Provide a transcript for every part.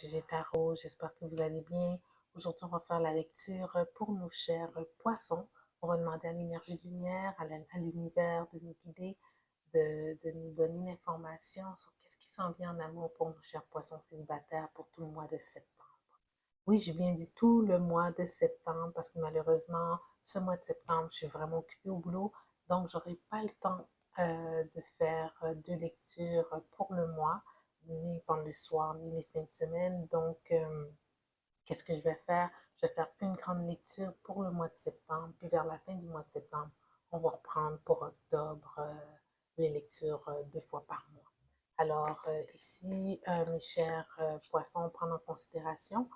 GG Tarot, j'espère que vous allez bien. Aujourd'hui, on va faire la lecture pour nos chers poissons. On va demander à l'énergie de lumière, à l'univers de nous guider, de nous donner une information sur qu'est-ce qui s'en vient en amour pour nos chers poissons célibataires pour tout le mois de septembre. Oui, j'ai bien dit tout le mois de septembre parce que malheureusement, ce mois de septembre, je suis vraiment occupée au boulot, donc j'aurai pas le temps de faire deux lectures pour le mois, ni pendant le soir, ni les fins de semaine. Donc, qu'est-ce que je vais faire? Je vais faire une grande lecture pour le mois de septembre, puis vers la fin du mois de septembre, on va reprendre pour octobre les lectures deux fois par mois. Alors, ici, mes chers poissons, prendre en considération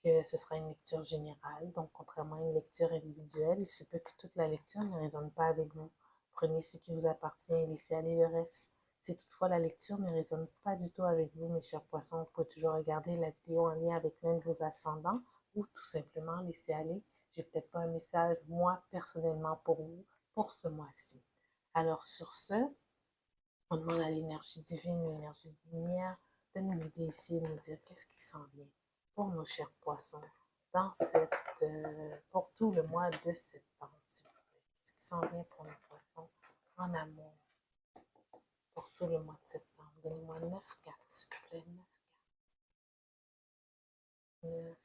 que ce sera une lecture générale. Donc, contrairement à une lecture individuelle, il se peut que toute la lecture ne résonne pas avec vous. Prenez ce qui vous appartient et laissez aller le reste. Si toutefois la lecture ne résonne pas du tout avec vous, mes chers poissons, vous pouvez toujours regarder la vidéo en lien avec l'un de vos ascendants ou tout simplement laisser aller. J'ai peut-être pas un message, moi, personnellement, pour vous, pour ce mois-ci. Alors, sur ce, on demande à l'énergie divine, l'énergie de lumière, de nous guider ici et nous dire qu'est-ce qui s'en vient pour nos chers poissons dans pour tout le mois de septembre, s'il vous plaît. Qu'est-ce qui s'en vient pour nos poissons en amour pour tout le mois de septembre. Donnez-moi 9 cartes, s'il vous plaît. 9 cartes.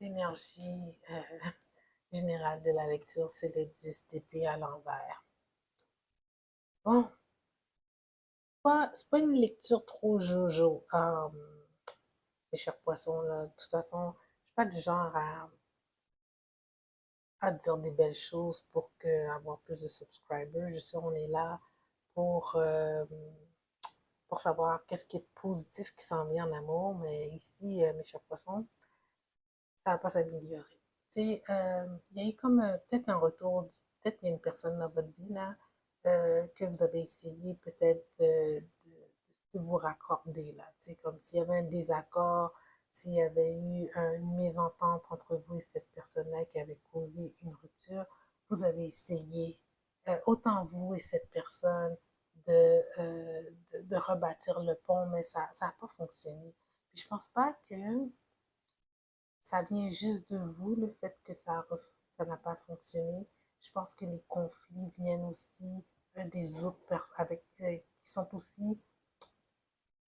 L'énergie générale de la lecture, c'est le 10 d'épée à l'envers. Bon, c'est pas une lecture trop jojo. Les chers poissons, là. De toute façon, je suis pas du genre à dire des belles choses avoir plus de subscribers. Je sais, on est là pour, euh, pour savoir qu'est-ce qui est positif qui s'en vient en amour, mais ici, mes chers poissons, ça va pas s'améliorer. Tu sais, il y a eu comme peut-être un retour, peut-être qu'il y a une personne dans votre vie là, que vous avez essayé peut-être de vous raccorder là. Tu sais, comme s'il y avait un désaccord, s'il y avait eu une mésentente entre vous et cette personne-là qui avait causé une rupture, vous avez essayé, autant vous et cette personne, de rebâtir le pont, mais ça n'a pas fonctionné. Puis je pense pas que ça vient juste de vous, le fait que ça n'a pas fonctionné. Je pense que les conflits viennent aussi des autres personnes qui sont aussi,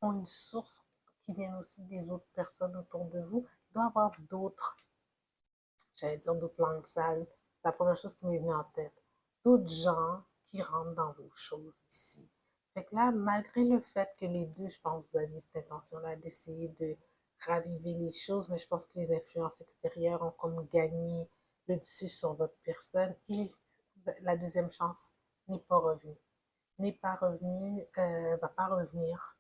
ont une source qui viennent aussi des autres personnes autour de vous. Il doit y avoir d'autres, j'allais dire d'autres langues sales. C'est la première chose qui m'est venue en tête. D'autres gens qui rentrent dans vos choses ici. Fait que là, malgré le fait que les deux, je pense que vous aviez cette intention-là d'essayer de raviver les choses, mais je pense que les influences extérieures ont comme gagné le dessus sur votre personne et la deuxième chance n'est pas revenue. N'est pas revenue, va pas revenir.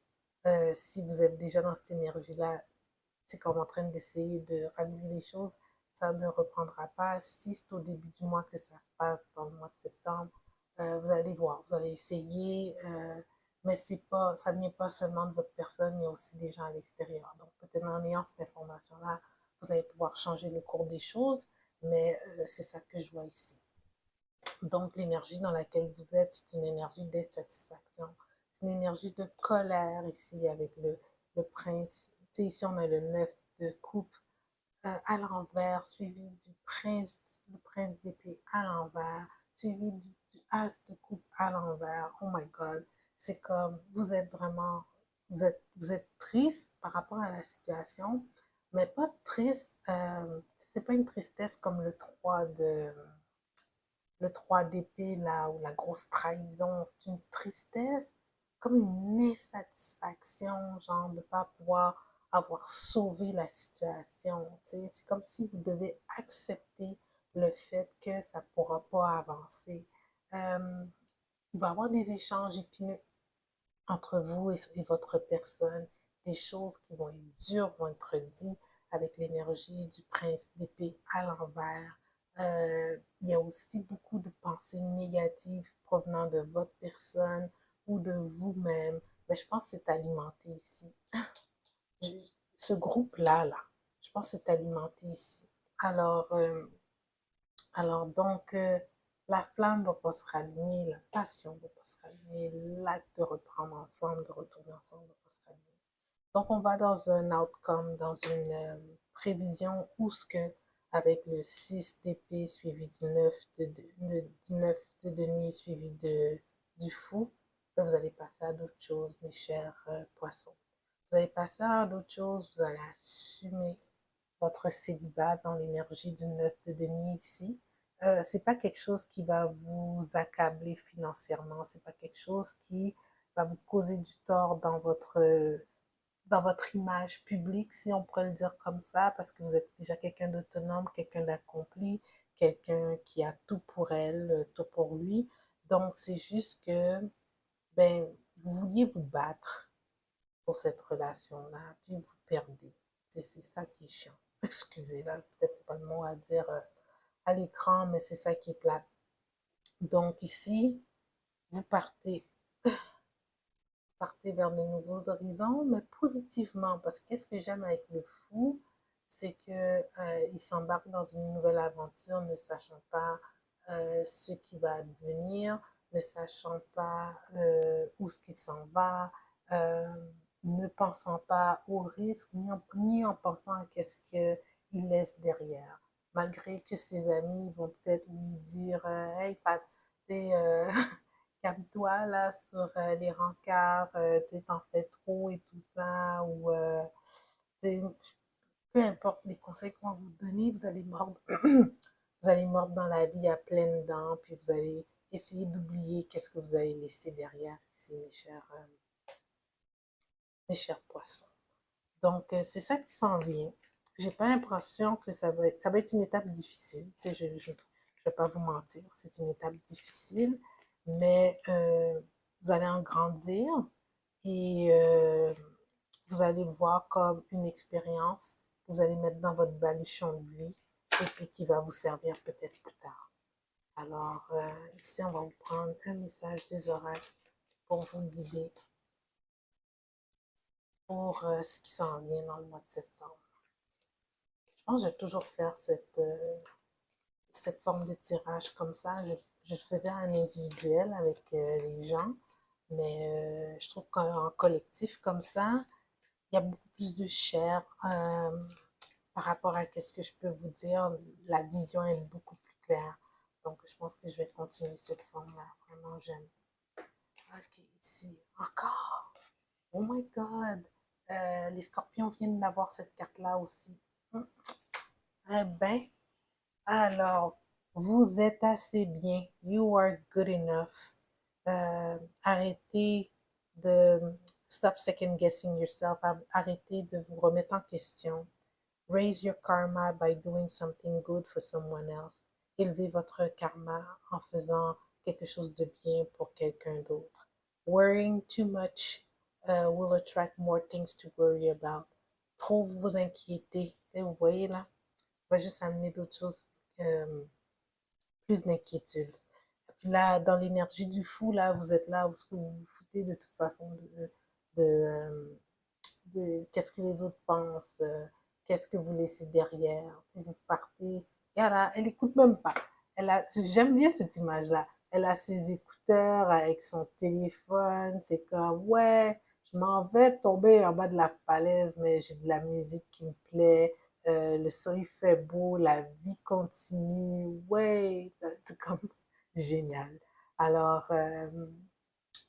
Si vous êtes déjà dans cette énergie-là, c'est comme en train d'essayer de raviver les choses, ça ne reprendra pas. Si c'est au début du mois que ça se passe, dans le mois de septembre, vous allez voir, vous allez essayer, mais c'est pas, ça ne vient pas seulement de votre personne, il y a aussi des gens à l'extérieur. Donc peut-être en ayant cette information-là, vous allez pouvoir changer le cours des choses, mais c'est ça que je vois ici. Donc l'énergie dans laquelle vous êtes, c'est une énergie d'insatisfaction, c'est une énergie de colère ici avec le prince. Tu sais, ici on a le 9 de coupe à l'envers, suivi le prince d'épée à l'envers, suivi du as de coupe à l'envers. Oh my God, c'est comme vous êtes vraiment, vous êtes triste par rapport à la situation, mais pas triste, c'est pas une tristesse comme le 3 d'épée là, ou la grosse trahison, c'est une tristesse, comme une insatisfaction, genre de ne pas pouvoir avoir sauvé la situation. C'est comme si vous devez accepter le fait que ça ne pourra pas avancer. Euh, il va y avoir des échanges épineux entre vous et votre personne, des choses qui vont être dures vont être dites avec l'énergie du prince d'épée à l'envers. Il y a aussi beaucoup de pensées négatives provenant de votre personne ou de vous-même, mais je pense que c'est alimenté ici. Ce groupe-là, là, je pense que c'est alimenté ici. Alors, euh, alors donc, la flamme ne va pas se rallumer, la passion ne va pas se rallumer, l'acte de reprendre ensemble, de retourner ensemble ne va pas se rallumer. Donc, on va dans un outcome, dans une prévision où ce que, avec le 6 d'épée suivi du 9 du 9 de denier suivi du fou, là, vous allez passer à d'autres choses, mes chers poissons. Vous allez passer à d'autres choses, vous allez assumer votre célibat dans l'énergie du 9 de denier ici. C'est pas quelque chose qui va vous accabler financièrement, c'est pas quelque chose qui va vous causer du tort dans votre image publique, si on pourrait le dire comme ça, parce que vous êtes déjà quelqu'un d'autonome, quelqu'un d'accompli, quelqu'un qui a tout pour elle, tout pour lui. Donc, c'est juste que, ben, vous vouliez vous battre pour cette relation-là, puis vous perdez. C'est ça qui est chiant. Excusez, là, peut-être c'est pas le mot à dire à l'écran, mais c'est ça qui est plate. Donc ici, vous partez vers de nouveaux horizons, mais positivement, parce que qu'est-ce que j'aime avec le fou, c'est que il s'embarque dans une nouvelle aventure, ne sachant pas ce qui va advenir, ne sachant pas où ce qui s'en va, euh, ne pensant pas au risque, ni en pensant à qu'est-ce qu'il laisse derrière. Malgré que ses amis vont peut-être lui dire Hey, Pat, tu sais, calme-toi là sur les rencarts, tu t'en fais trop et tout ça, ou peu importe les conseils qu'on va vous donner, vous allez mordre, vous allez mordre dans la vie à pleines dents, puis vous allez essayer d'oublier qu'est-ce que vous allez laisser derrière ici, mes chers poissons. Donc, c'est ça qui s'en vient. J'ai pas l'impression que ça va être une étape difficile. Tu sais, je vais pas vous mentir, c'est une étape difficile, mais vous allez en grandir et vous allez le voir comme une expérience que vous allez mettre dans votre baluchon de vie et puis qui va vous servir peut-être plus tard. Alors, ici, on va vous prendre un message des oracles pour vous guider pour ce qui s'en vient dans le mois de septembre. Je pense que je vais toujours faire cette forme de tirage comme ça. Je le faisais en individuel avec les gens, mais je trouve qu'en collectif comme ça, il y a beaucoup plus de chair par rapport à ce que je peux vous dire. La vision est beaucoup plus claire. Donc, je pense que je vais continuer cette forme-là. Vraiment, j'aime. Ok, ici, encore. Oh my God. Les scorpions viennent d'avoir cette carte-là aussi. Eh ben, alors, vous êtes assez bien. You are good enough. Arrêtez de stop second guessing yourself. Arrêtez de vous remettre en question. Raise your karma by doing something good for someone else. Élevez votre karma en faisant quelque chose de bien pour quelqu'un d'autre. Worrying too much will attract more things to worry about. Trop vous inquiétez. Et vous voyez là, va juste amener d'autres choses, euh, plus d'inquiétude. Puis là, dans l'énergie du fou, là, vous êtes là, vous vous foutez de toute façon de qu'est-ce que les autres pensent, qu'est-ce que vous laissez derrière. Si vous partez, elle écoute même pas. J'aime bien cette image-là. Elle a ses écouteurs avec son téléphone. C'est comme, ouais, je m'en vais tomber en bas de la falaise, mais j'ai de la musique qui me plaît. Le son il fait beau, la vie continue. Ouais, c'est comme génial. Alors,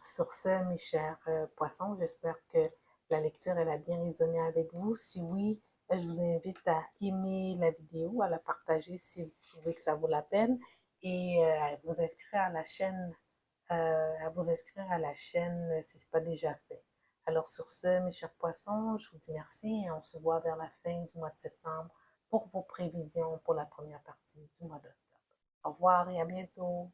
sur ce, mes chers poissons, j'espère que la lecture elle a bien résonné avec vous. Si oui, je vous invite à aimer la vidéo, à la partager si vous trouvez que ça vaut la peine et à vous inscrire à la chaîne, si ce n'est pas déjà fait. Alors sur ce, mes chers poissons, je vous dis merci et on se voit vers la fin du mois de septembre pour vos prévisions pour la première partie du mois d'octobre. Au revoir et à bientôt.